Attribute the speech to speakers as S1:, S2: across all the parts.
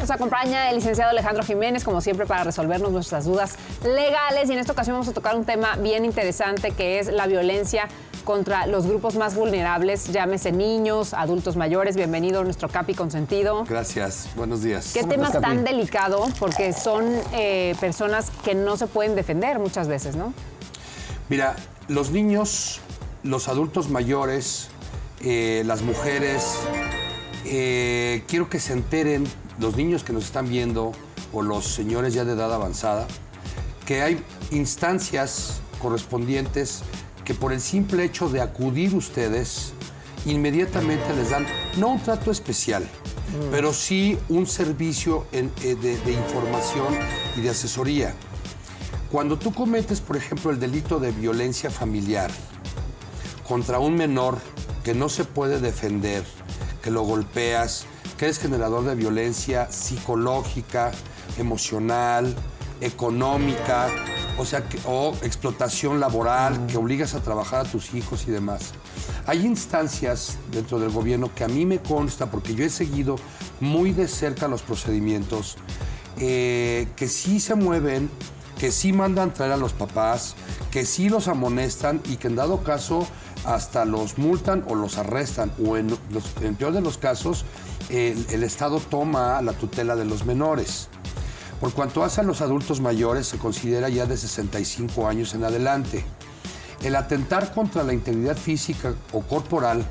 S1: Nos acompaña el licenciado Alejandro Jiménez, como siempre, para resolvernos nuestras dudas legales. Y en esta ocasión vamos a tocar un tema bien interesante, que es la violencia contra los grupos más vulnerables, llámese niños, adultos mayores. Bienvenido, nuestro Capi consentido.
S2: Gracias, buenos días.
S1: ¿Qué tema tan delicado? Porque son personas que no se pueden defender muchas veces, ¿no?
S2: Mira, los niños, los adultos mayores, las mujeres, quiero que se enteren, los niños que nos están viendo o los señores ya de edad avanzada, que hay instancias correspondientes que por el simple hecho de acudir ustedes, inmediatamente les dan, no un trato especial, pero sí un servicio de información y de asesoría. Cuando tú cometes, por ejemplo, el delito de violencia familiar contra un menor que no se puede defender, que lo golpeas, que eres generador de violencia psicológica, emocional, económica, o explotación laboral, que obligas a trabajar a tus hijos y demás. Hay instancias dentro del gobierno que a mí me consta, porque yo he seguido muy de cerca los procedimientos, que sí se mueven, que sí mandan traer a los papás, que sí los amonestan y que en dado caso hasta los multan o los arrestan, o en peor de los casos, el Estado toma la tutela de los menores. Por cuanto hace a los adultos mayores, se considera ya de 65 años en adelante. El atentar contra la integridad física o corporal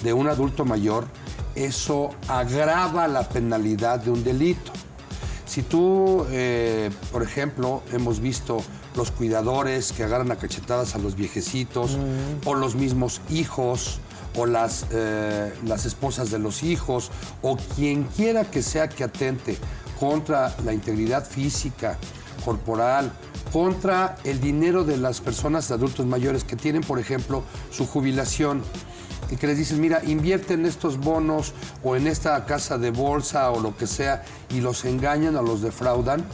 S2: de un adulto mayor, eso agrava la penalidad de un delito. Si tú, por ejemplo, hemos visto los cuidadores que agarran a cachetadas a los viejecitos, o los mismos hijos, o las esposas de los hijos, o quien quiera que sea que atente contra la integridad física, corporal, contra el dinero de las personas de adultos mayores que tienen, por ejemplo, su jubilación, y que les dices, mira, invierte en estos bonos o en esta casa de bolsa o lo que sea, y los engañan o los defraudan,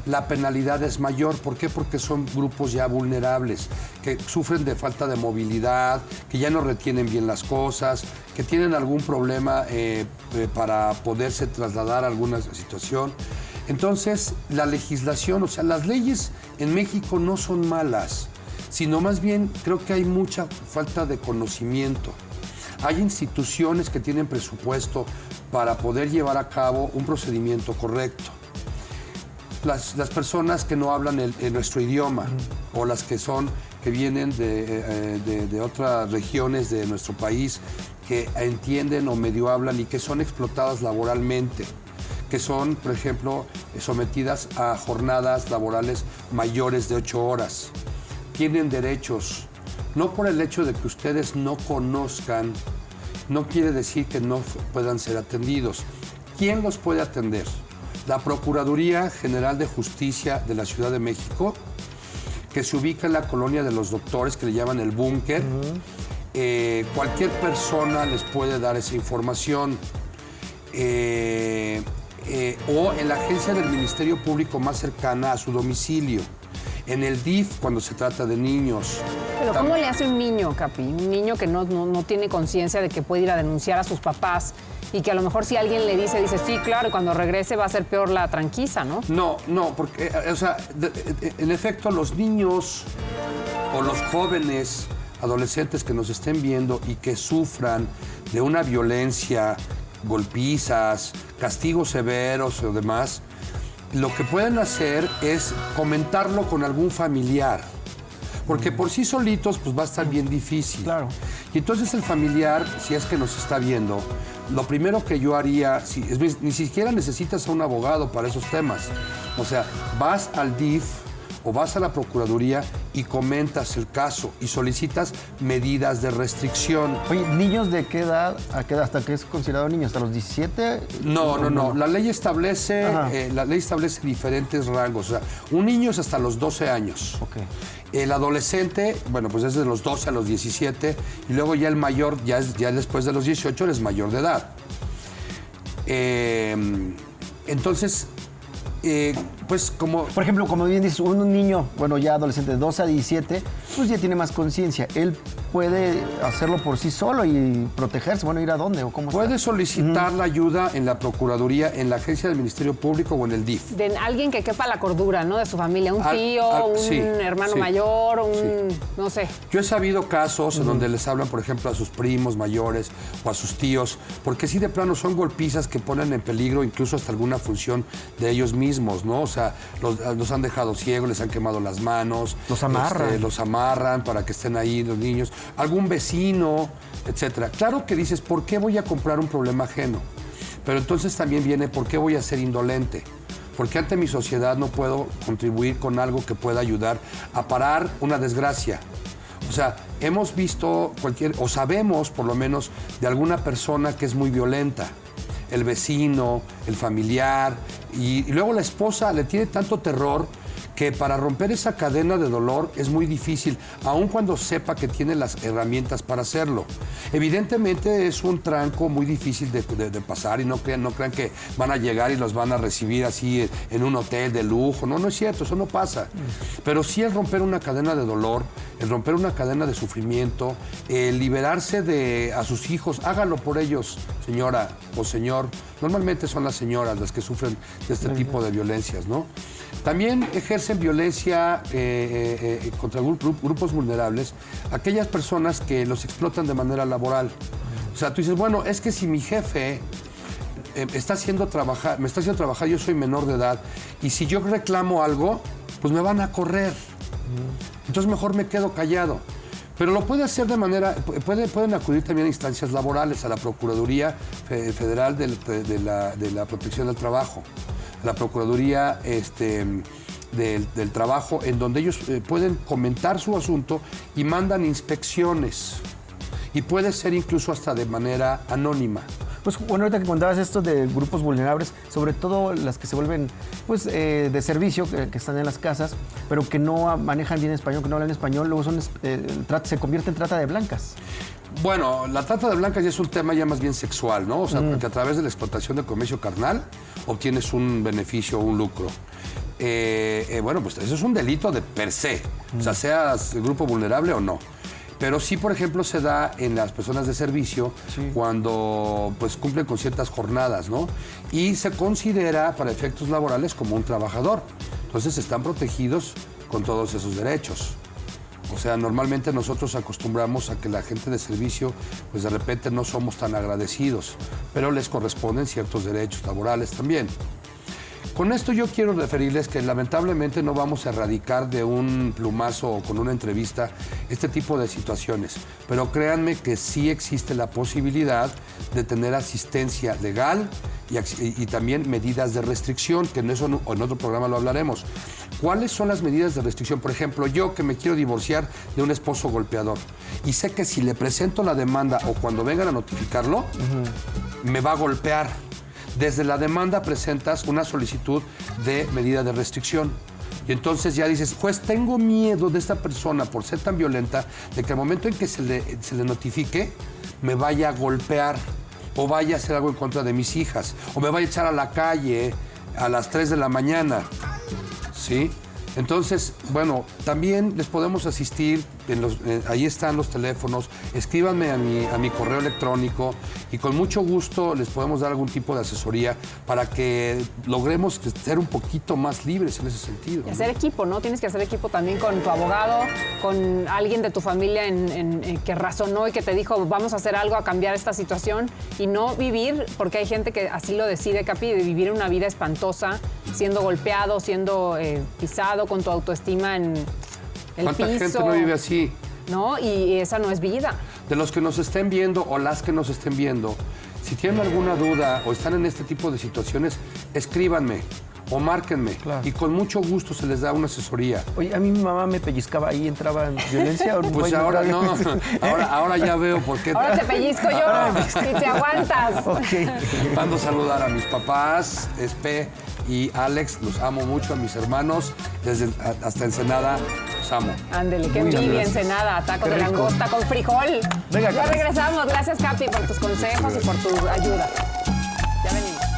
S2: la penalidad es mayor. ¿Por qué? Porque son grupos ya vulnerables, que sufren de falta de movilidad, que ya no retienen bien las cosas, que tienen algún problema para poderse trasladar a alguna situación. Entonces, la legislación, o sea, las leyes en México no son malas, sino más bien creo que hay mucha falta de conocimiento. Hay instituciones que tienen presupuesto para poder llevar a cabo un procedimiento correcto. Las personas que no hablan nuestro idioma, o las que vienen de otras regiones de nuestro país, que entienden o medio hablan y que son explotadas laboralmente, que son, por ejemplo, sometidas a jornadas laborales mayores de 8 horas. Tienen derechos. No por el hecho de que ustedes no conozcan, no quiere decir que no puedan ser atendidos. ¿Quién los puede atender? La Procuraduría General de Justicia de la Ciudad de México, que se ubica en la colonia de los doctores, que le llaman el búnker. Cualquier persona les puede dar esa información. O en la agencia del Ministerio Público más cercana a su domicilio. En el DIF, cuando se trata de niños.
S1: Pero ¿cómo le hace un niño, Capi? Un niño que no tiene conciencia de que puede ir a denunciar a sus papás y que a lo mejor si alguien le dice, sí, claro, y cuando regrese va a ser peor la tranquiza, ¿no? No,
S2: porque, en efecto, los niños o los jóvenes, adolescentes que nos estén viendo y que sufran de una violencia, golpizas, castigos severos o demás, lo que pueden hacer es comentarlo con algún familiar, porque por sí solitos pues va a estar bien difícil.
S3: Claro.
S2: Y entonces el familiar, si es que nos está viendo, lo primero que yo haría, ni siquiera necesitas a un abogado para esos temas. O sea, vas al DIF o vas a la Procuraduría y comentas el caso y solicitas medidas de restricción.
S3: Oye, ¿niños de qué edad, a qué edad, hasta qué es considerado niño? ¿Hasta los 17?
S2: No. La ley establece diferentes rangos. O sea, un niño es hasta los 12 años.
S3: Ok.
S2: El adolescente, bueno, pues es de los 12 a los 17, y luego ya el mayor, ya después de los 18, es mayor de edad. Entonces, pues como...
S3: Por ejemplo, como bien dices, un niño, bueno, ya adolescente de 12 a 17, pues ya tiene más conciencia. Él puede hacerlo por sí solo y protegerse? Bueno, ¿ir a dónde o cómo está?
S2: Puede solicitar la ayuda en la Procuraduría, en la Agencia del Ministerio Público o en el DIF.
S1: De alguien que quepa la cordura, ¿no? De su familia, un tío,
S2: sí,
S1: un hermano
S2: sí,
S1: mayor,
S2: sí.
S1: no sé.
S2: Yo he sabido casos en donde les hablan, por ejemplo, a sus primos mayores o a sus tíos, porque sí de plano son golpizas que ponen en peligro incluso hasta alguna función de ellos mismos, ¿no? O sea, los han dejado ciegos, les han quemado las manos.
S3: Los amarran.
S2: Los amarran para que estén ahí los niños. Algún vecino, etcétera. Claro que dices, ¿por qué voy a comprar un problema ajeno? Pero entonces también viene, ¿por qué voy a ser indolente? Porque ante mi sociedad no puedo contribuir con algo que pueda ayudar a parar una desgracia. O sea, hemos visto o sabemos por lo menos de alguna persona que es muy violenta. El vecino, el familiar, y luego la esposa le tiene tanto terror que para romper esa cadena de dolor es muy difícil, aun cuando sepa que tiene las herramientas para hacerlo. Evidentemente es un tranco muy difícil de pasar y no crean que van a llegar y los van a recibir así en un hotel de lujo. No es cierto, eso no pasa. Pero sí el romper una cadena de dolor, el romper una cadena de sufrimiento, el liberarse a sus hijos, hágalo por ellos, señora o señor. Normalmente son las señoras las que sufren de este tipo de violencias, ¿no? También ejercen violencia contra grupos vulnerables aquellas personas que los explotan de manera laboral. O sea, tú dices, bueno, es que si mi jefe me está haciendo trabajar, yo soy menor de edad, y si yo reclamo algo, pues me van a correr. Entonces mejor me quedo callado. Pero lo puede hacer de manera, pueden acudir también a instancias laborales, a la Procuraduría Federal de la Protección del Trabajo, la Procuraduría del Trabajo, en donde ellos pueden comentar su asunto y mandan inspecciones. Y puede ser incluso hasta de manera anónima.
S3: Pues bueno, ahorita que contabas esto de grupos vulnerables, sobre todo las que se vuelven pues de servicio, que están en las casas, pero que no manejan bien español, que no hablan español, luego se convierte en trata de blancas.
S2: Bueno, la trata de blancas ya es un tema ya más bien sexual, ¿no? O sea, porque a través de la explotación del comercio carnal obtienes un beneficio o un lucro. Bueno, pues eso es un delito de per se, o sea, seas grupo vulnerable o no. Pero sí, por ejemplo, se da en las personas de servicio cuando pues cumplen con ciertas jornadas, ¿no? Y se considera para efectos laborales como un trabajador. Entonces están protegidos con todos esos derechos. O sea, normalmente nosotros acostumbramos a que la gente de servicio, pues de repente no somos tan agradecidos, pero les corresponden ciertos derechos laborales también. Con esto yo quiero referirles que lamentablemente no vamos a erradicar de un plumazo o con una entrevista este tipo de situaciones, pero créanme que sí existe la posibilidad de tener asistencia legal y también medidas de restricción, que en eso en otro programa lo hablaremos. ¿Cuáles son las medidas de restricción? Por ejemplo, yo que me quiero divorciar de un esposo golpeador y sé que si le presento la demanda o cuando vengan a notificarlo, me va a golpear. Desde la demanda presentas una solicitud de medida de restricción. Y entonces ya dices, pues tengo miedo de esta persona por ser tan violenta, de que al momento en que se le notifique, me vaya a golpear o vaya a hacer algo en contra de mis hijas o me vaya a echar a la calle a las 3 de la mañana. ¿Sí? Entonces, bueno, también les podemos asistir, ahí están los teléfonos, escríbanme a mi correo electrónico y con mucho gusto les podemos dar algún tipo de asesoría para que logremos ser un poquito más libres en ese sentido.
S1: Y hacer equipo, ¿no? Tienes que hacer equipo también con tu abogado, con alguien de tu familia que razonó y que te dijo, vamos a hacer algo a cambiar esta situación y no vivir, porque hay gente que así lo decide, Capi, de vivir una vida espantosa, siendo golpeado, siendo pisado, con tu autoestima en el
S2: ¿Cuánta
S1: piso?
S2: gente no vive así?
S1: ¿No? Y esa no es vida.
S2: De los que nos estén viendo o las que nos estén viendo, si tienen alguna duda o están en este tipo de situaciones, escríbanme o márquenme. Claro. Y con mucho gusto se les da una asesoría.
S3: Oye, a mí mi mamá me pellizcaba ahí, entraba en violencia.
S2: Pues ahora no, ahora ya veo por qué.
S1: Ahora te pellizco yo y te aguantas.
S3: Okay.
S2: Mando saludar a mis papás, Espe y Alex, los amo mucho, a mis hermanos, hasta Ensenada, los amo.
S1: Ándele, qué envidia, Ensenada, taco de langosta con frijol.
S3: Venga,
S1: ya regresamos, gracias Capi por tus consejos y por tu ayuda. Ya venimos.